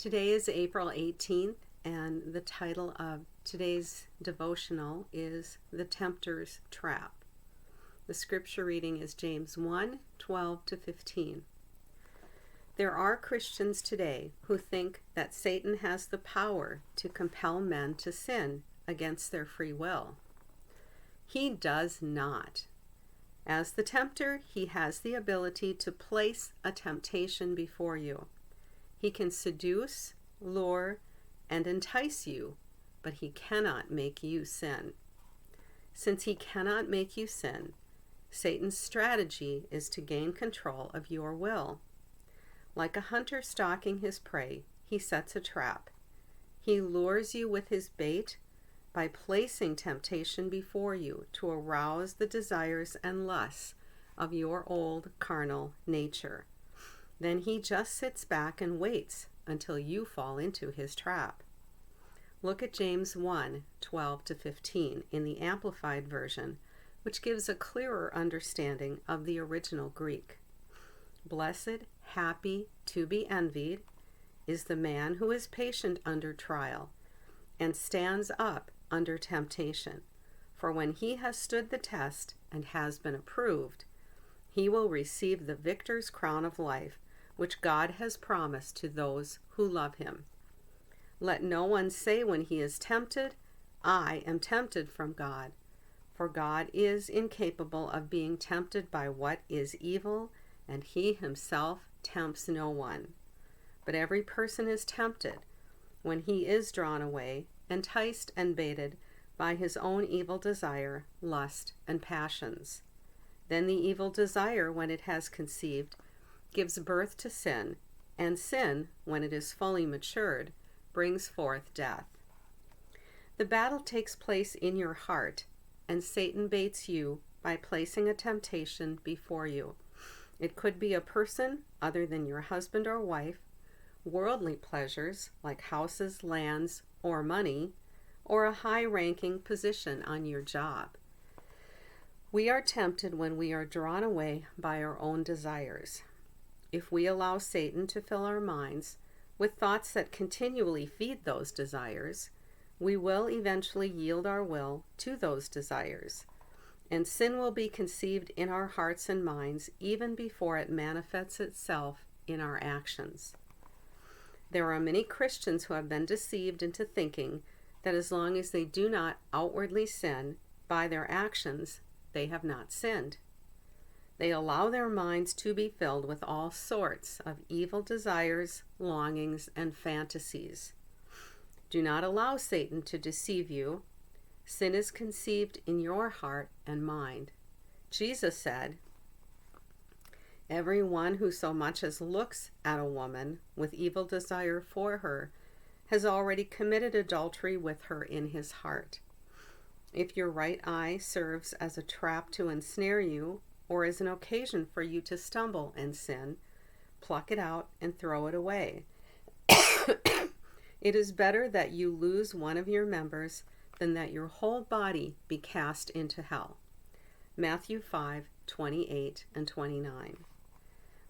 Today is April 18th, and the title of today's devotional is The Tempter's Trap. The scripture reading is James 1:12-15. There are Christians today who think that Satan has the power to compel men to sin against their free will. He does not. As the tempter, he has the ability to place a temptation before you. He can seduce, lure, and entice you, but he cannot make you sin. Since he cannot make you sin, Satan's strategy is to gain control of your will. Like a hunter stalking his prey, he sets a trap. He lures you with his bait by placing temptation before you to arouse the desires and lusts of your old carnal nature. Then he just sits back and waits until you fall into his trap. Look at James 1:12-15 in the Amplified Version, which gives a clearer understanding of the original Greek. Blessed, happy, to be envied, is the man who is patient under trial and stands up under temptation. For when he has stood the test and has been approved, he will receive the victor's crown of life, which God has promised to those who love him. Let no one say when he is tempted, I am tempted from God. For God is incapable of being tempted by what is evil, and he himself tempts no one. But every person is tempted when he is drawn away, enticed and baited by his own evil desire, lust, and passions. Then the evil desire, when it has conceived, gives birth to sin, and sin, when it is fully matured, brings forth death. The battle takes place in your heart, and Satan baits you by placing a temptation before you. It could be a person other than your husband or wife, worldly pleasures like houses, lands, or money, or a high-ranking position on your job. We are tempted when we are drawn away by our own desires. If we allow Satan to fill our minds with thoughts that continually feed those desires, we will eventually yield our will to those desires, and sin will be conceived in our hearts and minds even before it manifests itself in our actions. There are many Christians who have been deceived into thinking that as long as they do not outwardly sin by their actions, they have not sinned. They allow their minds to be filled with all sorts of evil desires, longings, and fantasies. Do not allow Satan to deceive you. Sin is conceived in your heart and mind. Jesus said, "Everyone who so much as looks at a woman with evil desire for her has already committed adultery with her in his heart." If your right eye serves as a trap to ensnare you, or as an occasion for you to stumble and sin, pluck it out and throw it away. It is better that you lose one of your members than that your whole body be cast into hell. Matthew 5:28 and 29.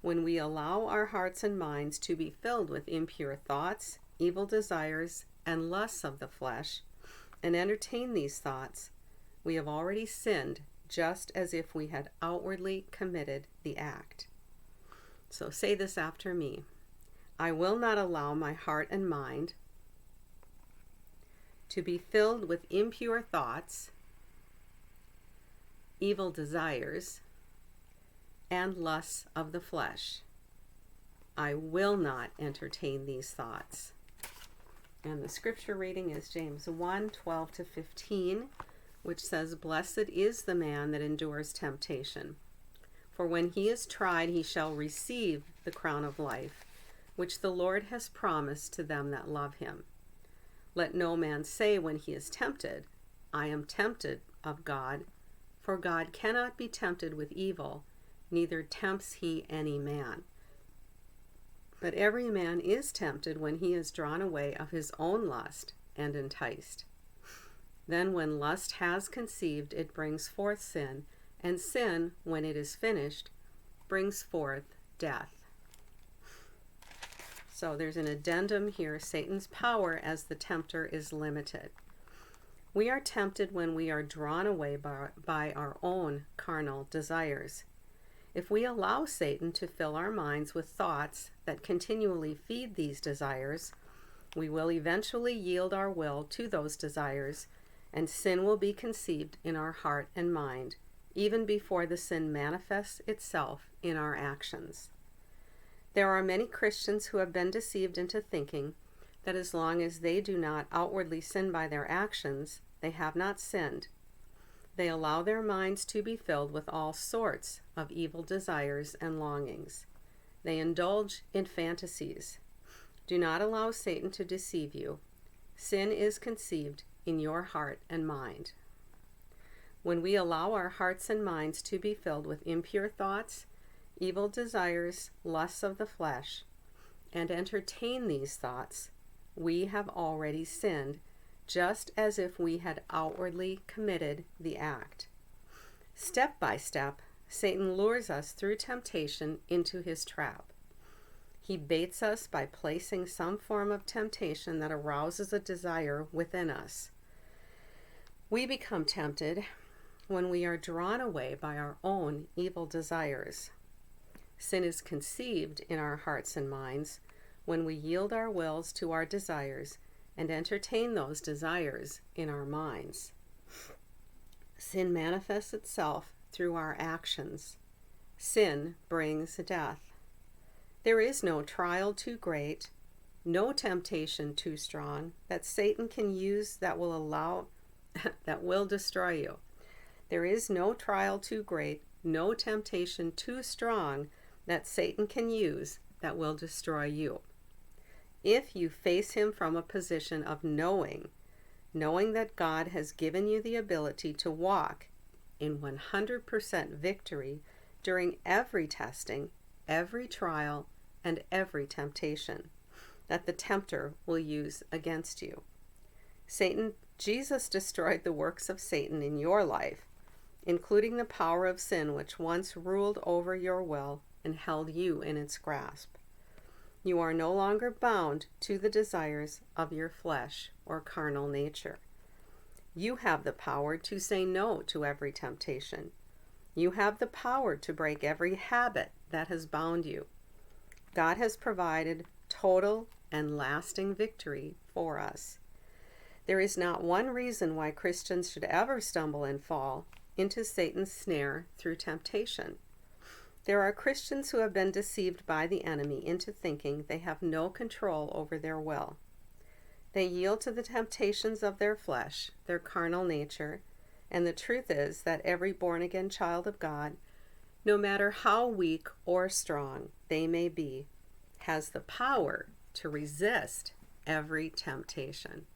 When we allow our hearts and minds to be filled with impure thoughts, evil desires, and lusts of the flesh, and entertain these thoughts, we have already sinned just as if we had outwardly committed the act. So say this after me. I will not allow my heart and mind to be filled with impure thoughts, evil desires, and lusts of the flesh. I will not entertain these thoughts. And the scripture reading is James 1:12-15, which says, "Blessed is the man that endures temptation. For when he is tried, he shall receive the crown of life, which the Lord has promised to them that love him. Let no man say when he is tempted, I am tempted of God, for God cannot be tempted with evil, neither tempts he any man. But every man is tempted when he is drawn away of his own lust and enticed. Then when lust has conceived, it brings forth sin, and sin, when it is finished, brings forth death." So there's an addendum here. Satan's power as the tempter is limited. We are tempted when we are drawn away by our own carnal desires. If we allow Satan to fill our minds with thoughts that continually feed these desires, we will eventually yield our will to those desires, and sin will be conceived in our heart and mind, even before the sin manifests itself in our actions. There are many Christians who have been deceived into thinking that as long as they do not outwardly sin by their actions, they have not sinned. They allow their minds to be filled with all sorts of evil desires and longings. They indulge in fantasies. Do not allow Satan to deceive you. Sin is conceived in your heart and mind. When we allow our hearts and minds to be filled with impure thoughts, evil desires, lusts of the flesh, and entertain these thoughts, we have already sinned, just as if we had outwardly committed the act. Step by step, Satan lures us through temptation into his trap. He baits us by placing some form of temptation that arouses a desire within us. We become tempted when we are drawn away by our own evil desires. Sin is conceived in our hearts and minds when we yield our wills to our desires and entertain those desires in our minds. Sin manifests itself through our actions. Sin brings death. There is no trial too great, no temptation too strong that Satan can use that will destroy you. There is no trial too great, no temptation too strong that Satan can use that will destroy you. If you face him from a position of knowing that God has given you the ability to walk in 100% victory during every testing, every trial, and every temptation that the tempter will use against you. Jesus destroyed the works of Satan in your life, including the power of sin which once ruled over your will and held you in its grasp. You are no longer bound to the desires of your flesh or carnal nature. You have the power to say no to every temptation. You have the power to break every habit that has bound you. God has provided total and lasting victory for us. There is not one reason why Christians should ever stumble and fall into Satan's snare through temptation. There are Christians who have been deceived by the enemy into thinking they have no control over their will. They yield to the temptations of their flesh, their carnal nature, and the truth is that every born-again child of God, no matter how weak or strong they may be, has the power to resist every temptation.